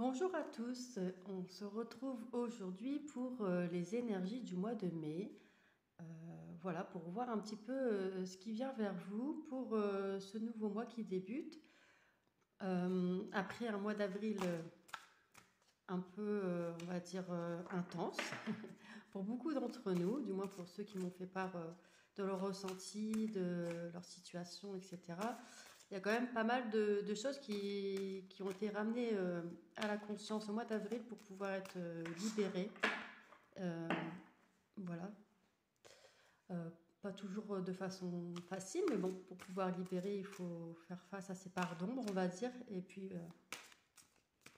Bonjour à tous, on se retrouve aujourd'hui pour les énergies du mois de mai. Voilà, pour voir un petit peu ce qui vient vers vous pour ce nouveau mois qui débute. Après un mois d'avril un peu, on va dire, intense pour beaucoup d'entre nous, du moins pour ceux qui m'ont fait part de leur ressenti, de leur situation, etc. Il y a quand même pas mal de choses qui ont été ramenées à la conscience au mois d'avril pour pouvoir être libérées. Euh, voilà. Euh, Pas toujours de façon facile, mais bon, pour pouvoir libérer, il faut faire face à ces parts d'ombre, on va dire, et puis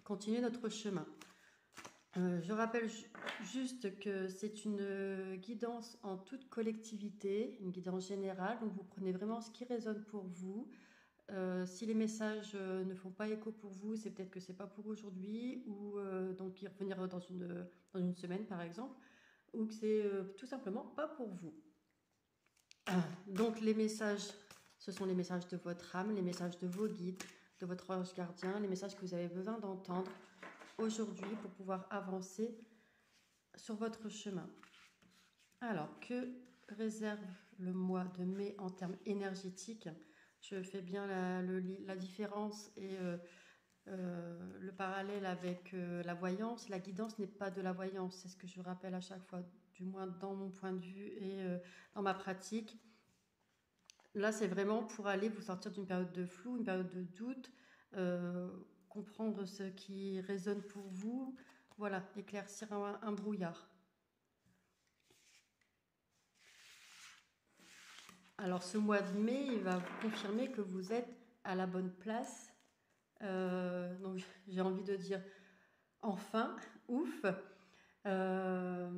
continuer notre chemin. Je rappelle juste que c'est une guidance en toute collectivité, une guidance générale, donc vous prenez vraiment ce qui résonne pour vous. Si les messages ne font pas écho pour vous, c'est peut-être que c'est pas pour aujourd'hui, ou donc y revenir dans une semaine par exemple, ou que c'est tout simplement pas pour vous. Donc les messages, ce sont les messages de votre âme, les messages de vos guides, de votre ange gardien, les messages que vous avez besoin d'entendre aujourd'hui pour pouvoir avancer sur votre chemin. Alors, que réserve le mois de mai en termes énergétiques? Je fais bien la différence et le parallèle avec la voyance. La guidance n'est pas de la voyance, c'est ce que je rappelle à chaque fois, du moins dans mon point de vue et dans ma pratique. Là, c'est vraiment pour aller vous sortir d'une période de flou, une période de doute, euh, comprendre ce qui résonne pour vous, voilà, éclaircir un brouillard. Alors ce mois de mai, il va vous confirmer que vous êtes à la bonne place. Donc j'ai envie de dire enfin, ouf, à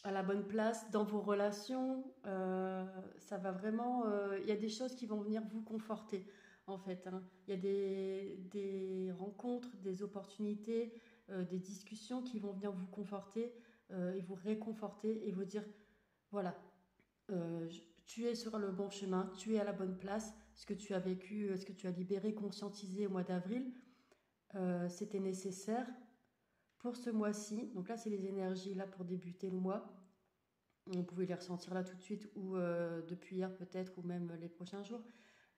la bonne place dans vos relations. Ça va vraiment. Il y a des choses qui vont venir vous conforter en fait. Hein. Il y a des rencontres, des opportunités, des discussions qui vont venir vous conforter et vous réconforter et vous dire voilà, euh, tu es sur le bon chemin, tu es à la bonne place, ce que tu as vécu, ce que tu as libéré, conscientisé au mois d'avril, c'était nécessaire pour ce mois-ci. Donc là, c'est les énergies là pour débuter le mois. On pouvait les ressentir là tout de suite ou depuis hier peut-être ou même les prochains jours.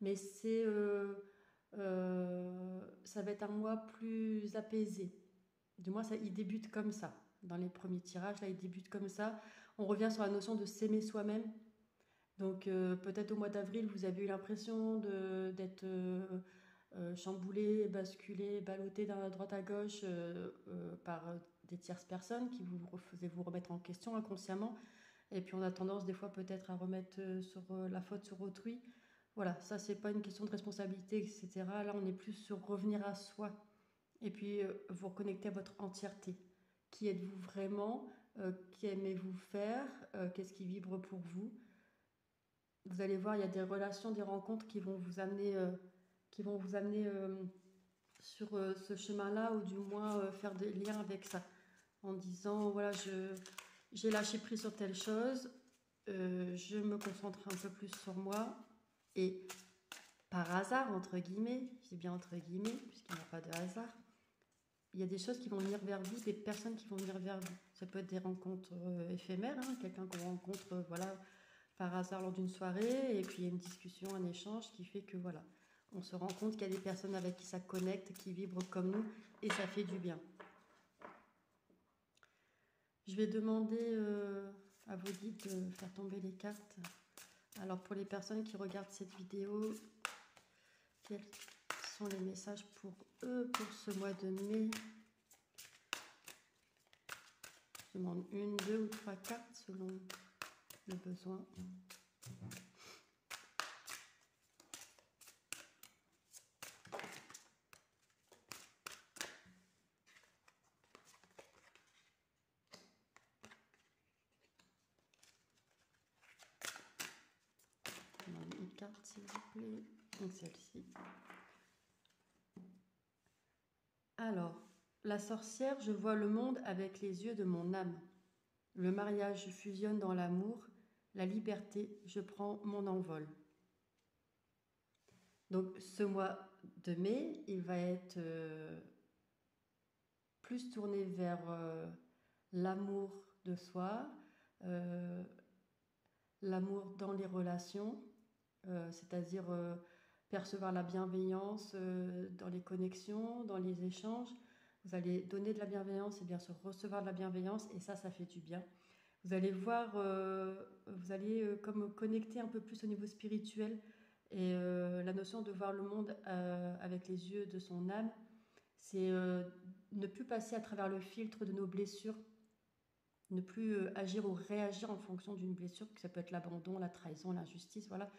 Mais ça va être un mois plus apaisé. Du moins, ça, il débute comme ça. Dans les premiers tirages, là, il débute comme ça. On revient sur la notion de s'aimer soi-même. Donc peut-être au mois d'avril, vous avez eu l'impression d'être chamboulé, basculé, ballotté à droite à gauche par des tierces personnes qui vous faisaient vous remettre en question inconsciemment. Et puis on a tendance des fois peut-être à remettre la faute sur autrui. Voilà, ça c'est pas une question de responsabilité, etc. Là on est plus sur revenir à soi. Et puis vous reconnecter à votre entièreté. Qui êtes-vous vraiment? Qu'aimez-vous faire? Qu'est-ce qui vibre pour vous? Vous allez voir, il y a des relations, des rencontres qui vont vous amener sur ce chemin-là, ou du moins faire des liens avec ça, en disant voilà, j'ai lâché prise sur telle chose, je me concentre un peu plus sur moi, et par hasard, entre guillemets, je dis bien entre guillemets, puisqu'il n'y a pas de hasard, il y a des choses qui vont venir vers vous, des personnes qui vont venir vers vous. Ça peut être des rencontres éphémères, hein, quelqu'un qu'on rencontre, voilà, par hasard lors d'une soirée, et puis il y a une discussion, un échange qui fait que voilà, on se rend compte qu'il y a des personnes avec qui ça connecte, qui vibrent comme nous, et ça fait du bien. Je vais demander à vos guides de faire tomber les cartes. Alors pour les personnes qui regardent cette vidéo, quels sont les messages pour eux pour ce mois de mai? Je demande une, deux ou trois cartes selon le besoin. Je demande une carte s'il vous plaît. Donc celle-ci. Alors, la sorcière, je vois le monde avec les yeux de mon âme. Le mariage fusionne dans l'amour, la liberté, je prends mon envol. Donc ce mois de mai, il va être plus tourné vers l'amour de soi, euh, l'amour dans les relations, c'est-à-dire percevoir la bienveillance dans les connexions, dans les échanges. Vous allez donner de la bienveillance et bien sûr recevoir de la bienveillance et ça fait du bien. Vous allez voir, vous allez comme connecter un peu plus au niveau spirituel et la notion de voir le monde avec les yeux de son âme, c'est ne plus passer à travers le filtre de nos blessures, ne plus agir ou réagir en fonction d'une blessure, que ça peut être l'abandon, la trahison, l'injustice, voilà.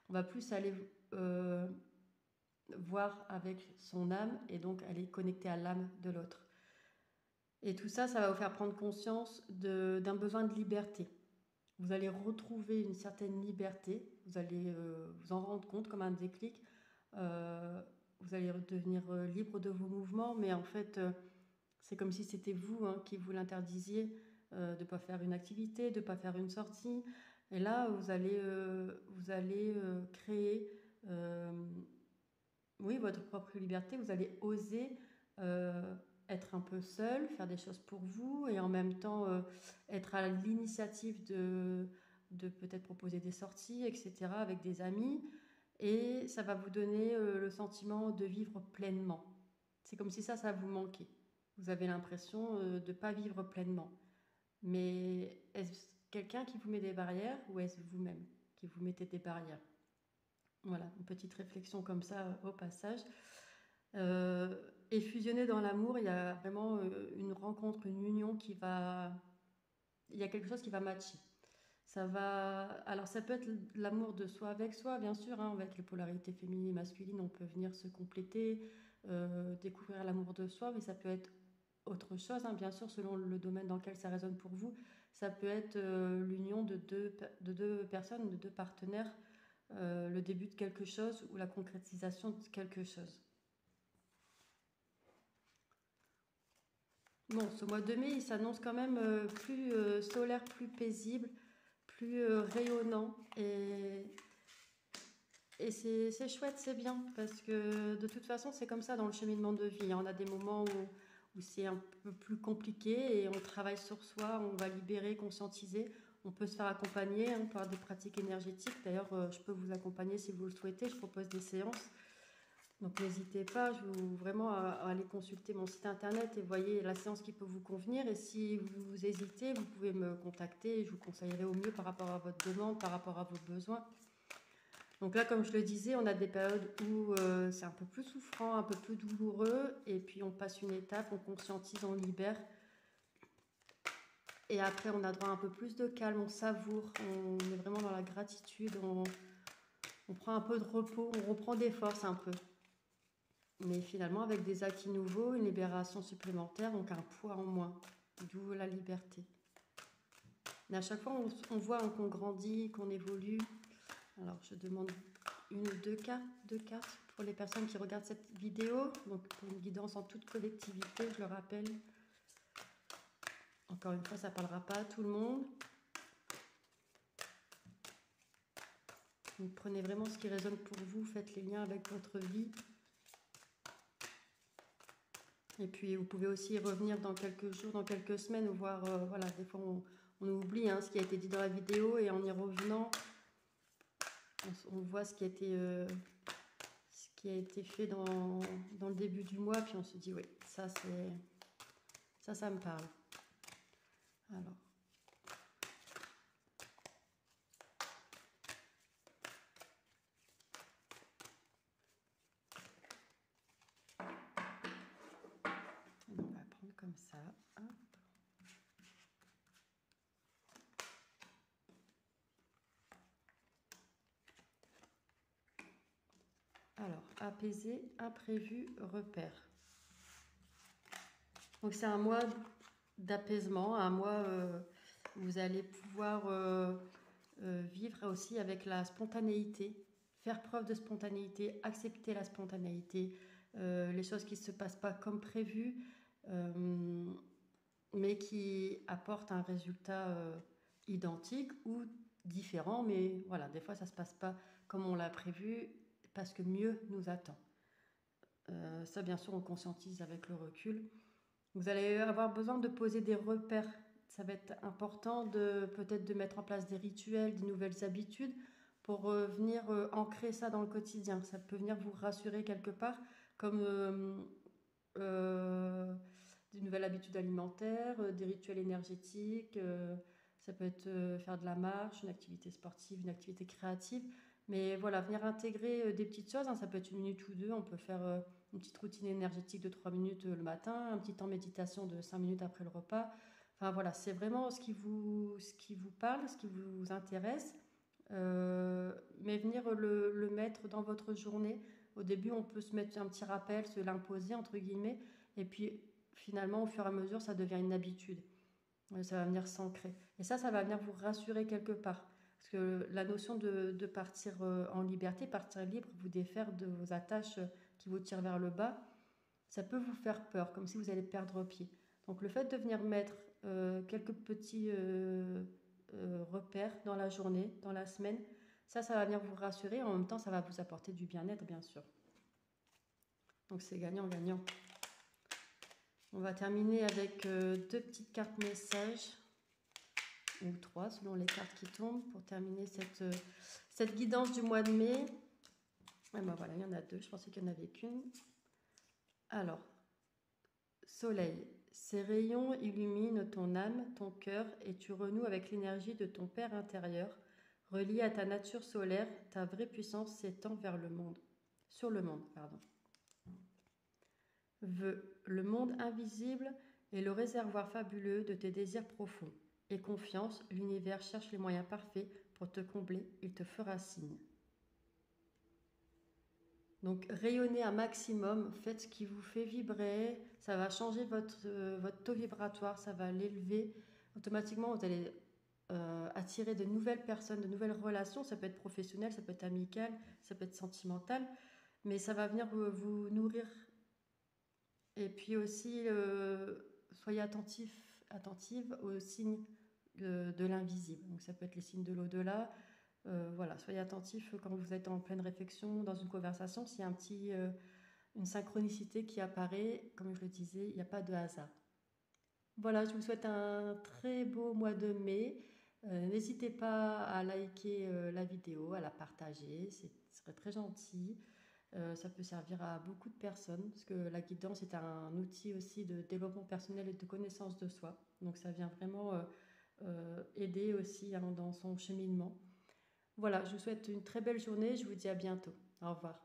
On va plus aller voir avec son âme et donc aller connecter à l'âme de l'autre. Et tout ça, ça va vous faire prendre conscience d'un besoin de liberté. Vous allez retrouver une certaine liberté, vous allez vous en rendre compte comme un déclic. Euh, vous allez devenir libre de vos mouvements, mais en fait, c'est comme si c'était vous qui vous l'interdisiez de ne pas faire une activité, de ne pas faire une sortie. Et là, vous allez créer oui, votre propre liberté. Vous allez oser être un peu seul, faire des choses pour vous et en même temps être à l'initiative de peut-être proposer des sorties, etc., avec des amis. Et ça va vous donner le sentiment de vivre pleinement. C'est comme si ça vous manquait. Vous avez l'impression de ne pas vivre pleinement. Mais est-ce quelqu'un qui vous met des barrières ou est-ce vous-même qui vous mettez des barrières? Voilà, une petite réflexion comme ça au passage. Et fusionner dans l'amour, il y a vraiment une rencontre, une union qui va... Il y a quelque chose qui va matcher. Ça va... Alors ça peut être l'amour de soi avec soi, bien sûr, avec les polarités féminines et masculines, on peut venir se compléter, découvrir l'amour de soi, mais ça peut être autre chose, bien sûr, selon le domaine dans lequel ça résonne pour vous. Ça peut être l'union de deux personnes, de deux partenaires, le début de quelque chose ou la concrétisation de quelque chose. Bon, ce mois de mai, il s'annonce quand même plus solaire, plus paisible, plus rayonnant. Et c'est chouette, c'est bien, parce que de toute façon, c'est comme ça dans le cheminement de vie. On a des moments où c'est un peu plus compliqué et on travaille sur soi, on va libérer, conscientiser. On peut se faire accompagner par des pratiques énergétiques. D'ailleurs, je peux vous accompagner si vous le souhaitez. Je propose des séances. Donc n'hésitez pas vraiment à aller consulter mon site internet et voyez la séance qui peut vous convenir. Et si vous hésitez, vous pouvez me contacter. Je vous conseillerai au mieux par rapport à votre demande, par rapport à vos besoins. Donc là, comme je le disais, on a des périodes où c'est un peu plus souffrant, un peu plus douloureux. Et puis on passe une étape, on conscientise, on libère. Et après, on a droit à un peu plus de calme, on savoure, on est vraiment dans la gratitude, on prend un peu de repos, on reprend des forces un peu. Mais finalement, avec des acquis nouveaux, une libération supplémentaire, donc un poids en moins, d'où la liberté. Mais à chaque fois, on voit qu'on grandit, qu'on évolue. Alors, je demande une ou deux cartes pour les personnes qui regardent cette vidéo. Donc, pour une guidance en toute collectivité, je le rappelle. Encore une fois, ça ne parlera pas à tout le monde. Donc, prenez vraiment ce qui résonne pour vous, faites les liens avec votre vie. Et puis, vous pouvez aussi y revenir dans quelques jours, dans quelques semaines, voir, voilà, des fois, on oublie ce qui a été dit dans la vidéo et en y revenant, on voit ce qui a été fait dans le début du mois, puis on se dit, oui, ça me parle. Alors. On va prendre comme ça. Hop. Alors, apaiser, imprévu, repère. Donc c'est un mois d'apaisement, un mois où vous allez pouvoir vivre aussi avec la spontanéité, faire preuve de spontanéité, accepter la spontanéité, les choses qui ne se passent pas comme prévu, mais qui apportent un résultat identique ou différent. Mais voilà, des fois ça ne se passe pas comme on l'a prévu. parce que mieux nous attend. Ça, bien sûr, on conscientise avec le recul. Vous allez avoir besoin de poser des repères. Ça va être important peut-être de mettre en place des rituels, des nouvelles habitudes pour venir ancrer ça dans le quotidien. Ça peut venir vous rassurer quelque part, comme des nouvelles habitudes alimentaires, des rituels énergétiques. Ça peut être faire de la marche, une activité sportive, une activité créative. Mais voilà, venir intégrer des petites choses, hein, ça peut être 1 minute ou 2. On peut faire une petite routine énergétique de 3 minutes le matin, un petit temps méditation de 5 minutes après le repas. Enfin voilà, c'est vraiment ce qui vous parle, ce qui vous intéresse. Mais venir le mettre dans votre journée. Au début, on peut se mettre un petit rappel, se l'imposer, entre guillemets. Et puis finalement, au fur et à mesure, ça devient une habitude. Ça va venir s'ancrer. Et ça va venir vous rassurer quelque part. Parce que la notion de partir en liberté, partir libre, vous défaire de vos attaches qui vous tirent vers le bas, ça peut vous faire peur, comme si vous allez perdre pied. Donc le fait de venir mettre quelques petits repères dans la journée, dans la semaine, ça va venir vous rassurer. En même temps, ça va vous apporter du bien-être, bien sûr. Donc c'est gagnant-gagnant. On va terminer avec 2 petites cartes messages, ou 3 selon les cartes qui tombent, pour terminer cette guidance du mois de mai. Et ben voilà, il y en a 2, je pensais qu'il n'y en avait qu'une. Alors, Soleil, ces rayons illuminent ton âme, ton cœur, et tu renoues avec l'énergie de ton Père intérieur, relié à ta nature solaire, ta vraie puissance s'étend vers le monde, sur le monde, pardon. Vœu, le monde invisible est le réservoir fabuleux de tes désirs profonds. Et confiance, l'univers cherche les moyens parfaits pour te combler, il te fera signe. Donc rayonnez un maximum, faites ce qui vous fait vibrer, ça va changer votre taux vibratoire, ça va l'élever. Automatiquement, vous allez attirer de nouvelles personnes, de nouvelles relations, ça peut être professionnel, ça peut être amical, ça peut être sentimental, mais ça va venir vous nourrir. Et puis aussi, soyez attentive aux signes de l'invisible. Donc ça peut être les signes de l'au-delà. Voilà, soyez attentif quand vous êtes en pleine réflexion, dans une conversation, s'il y a une synchronicité qui apparaît, comme je le disais, il n'y a pas de hasard. Voilà, je vous souhaite un très beau mois de mai. N'hésitez pas à liker la vidéo, à la partager, ce serait très gentil. Ça peut servir à beaucoup de personnes, parce que la guidance est un outil aussi de développement personnel et de connaissance de soi. Donc ça vient vraiment aider aussi dans son cheminement. Voilà, je vous souhaite une très belle journée, je vous dis à bientôt. Au revoir.